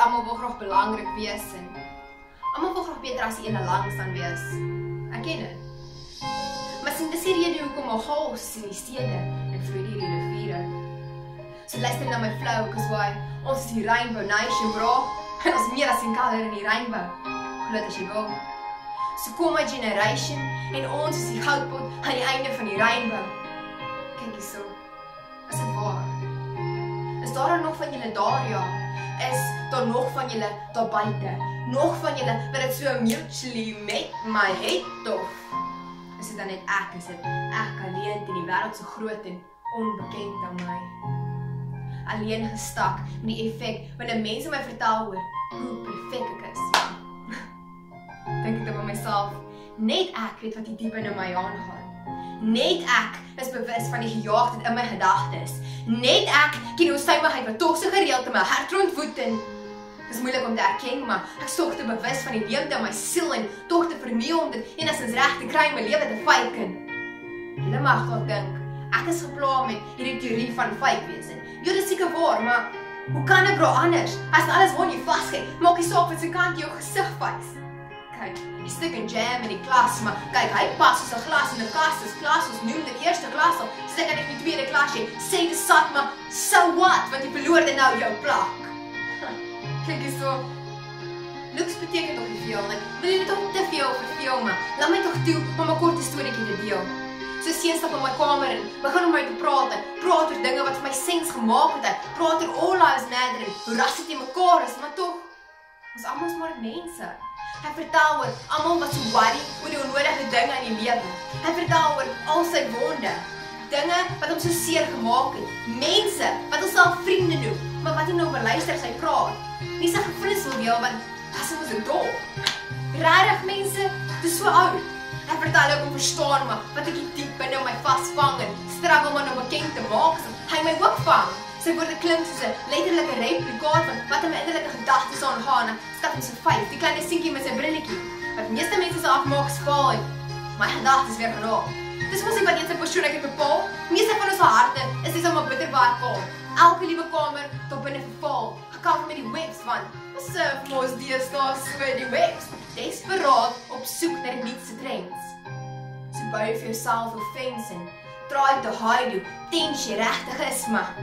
almal wil graag belangrik wees en almal wil graag beter as die ene langs dan wees. Ek ken dit. Maar sien, dis die rede hoekom al chaos in die stede en vloei die riviere. So luister na my flow, cause why? Ons is die Rainbow Nation, bro. En ons meer as 'n color in die rainbow. Glo as jy wil. So kom my generation en ons is die goudpot aan die einde van die rainbow. Kyk hierso. Is dit waar? Is daar nog van julle daar, ja? Is daar nog van julle daar buite? Nog van julle wat dit so mutually met my het, of? Is dit dan net ek? Is dit ek alleen in die wêreld so groot en onbekend aan my? Alleen gestak met die effek wanneer mense my vertel oor hoe perfek ek is. Dink ek dan by myself, net ek weet wat die diep in my aangaan. Net ek is bewus van die gejaagdheid in my gedagtes. Net ek ken die onstuimigheid wat tog so gereeld in my hart rondwoed en is moeilik om te erken, maar ek is tog te bewus van die leemte in my siel en tog te vermeeu om dit enigstens reg te kry in my lewe te fake. Julle mag dalk dink, ek is gepla met hierdie teorie van fake wees. Ja, dit is seker waar, maar hoe kan ek bro anders? As alles waar jy vaskyk, maak die saak wat sy kant jou gesig wys. Kyk, die stuk in jam in die klas, maar kyk, hy pas soos 'n glas in 'n kas, dis klas, ons noem dit eerste klas al, so ek in die tweede klas jy sê dit sat, maar so what, want jy verloor dit nou jou plak. Kyk hierso, looks beteken toch nie veel, en wil jy dit ook te veel verveel, maar laat my toch toe om 'n korte storieetjie te deel. So seun stap in my kamer en begin om my te praat oor dinge wat vir my sens gemaak het, praat oor all lives matter en hoe ras dit in mekaar is, maar toch, ons almal is maar mense. Hy vertel oor almal wat so worry oor die onnodige dinge in die lewe. Hy vertel oor al sy wonde, dinge wat hom so seer gemaak het, mense wat ons self vriende noem, maar wat nie nou beluister as hy praat. Nie sy gevoelens wil deel, want dat is ons 'n dol. Regtig mense, dit is so oud. Hy vertel ook om verstaan, maar wat ek diep binne my vasvang en struggle om hom bekend te maak, so hy my ook vang. Sy woorde klink soos 'n letterlike replikaat van wat in my innerlike gedagtes aangaan. Stap in so 5, die kleine seentjie met sy brilletjie. Wat meeste mense se afmaak spaal en my gedagtes weer geraak. Dis mos nie wat eens 'n persoon ek bepaal. Meeste van ons harte is dis om 'n bitterbaar kaal. Elke liewe kamer tot binne verval, gekamp met die webs van surf mos deesdae so die webs. Desperaat op soek na die nuutste trends. So bou vir jouself 'n fence en try to hide hoe tens jy regtig is, maar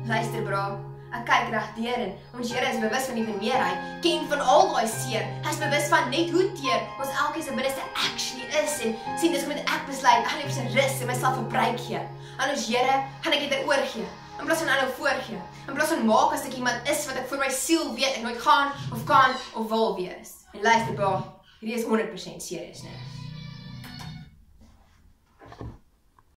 luister bro, ek kyk reg deur en ons Here is bewus van die vermeerheid, ken van al daai seer, hy is bewus van net hoe teer ons elkeen se binneste actually is en sien dis moet ek besluit, ek gaan nie vir rus en myself 'n breek gee. Aan ons Here gaan ek dit oorgee, in plaas van aanhou voorgee, in plaas van maak as ek iemand is wat ek vir my siel weet ek nooit gaan of kan of wil wees. En luister bro, hierdie is 100% serieus, né?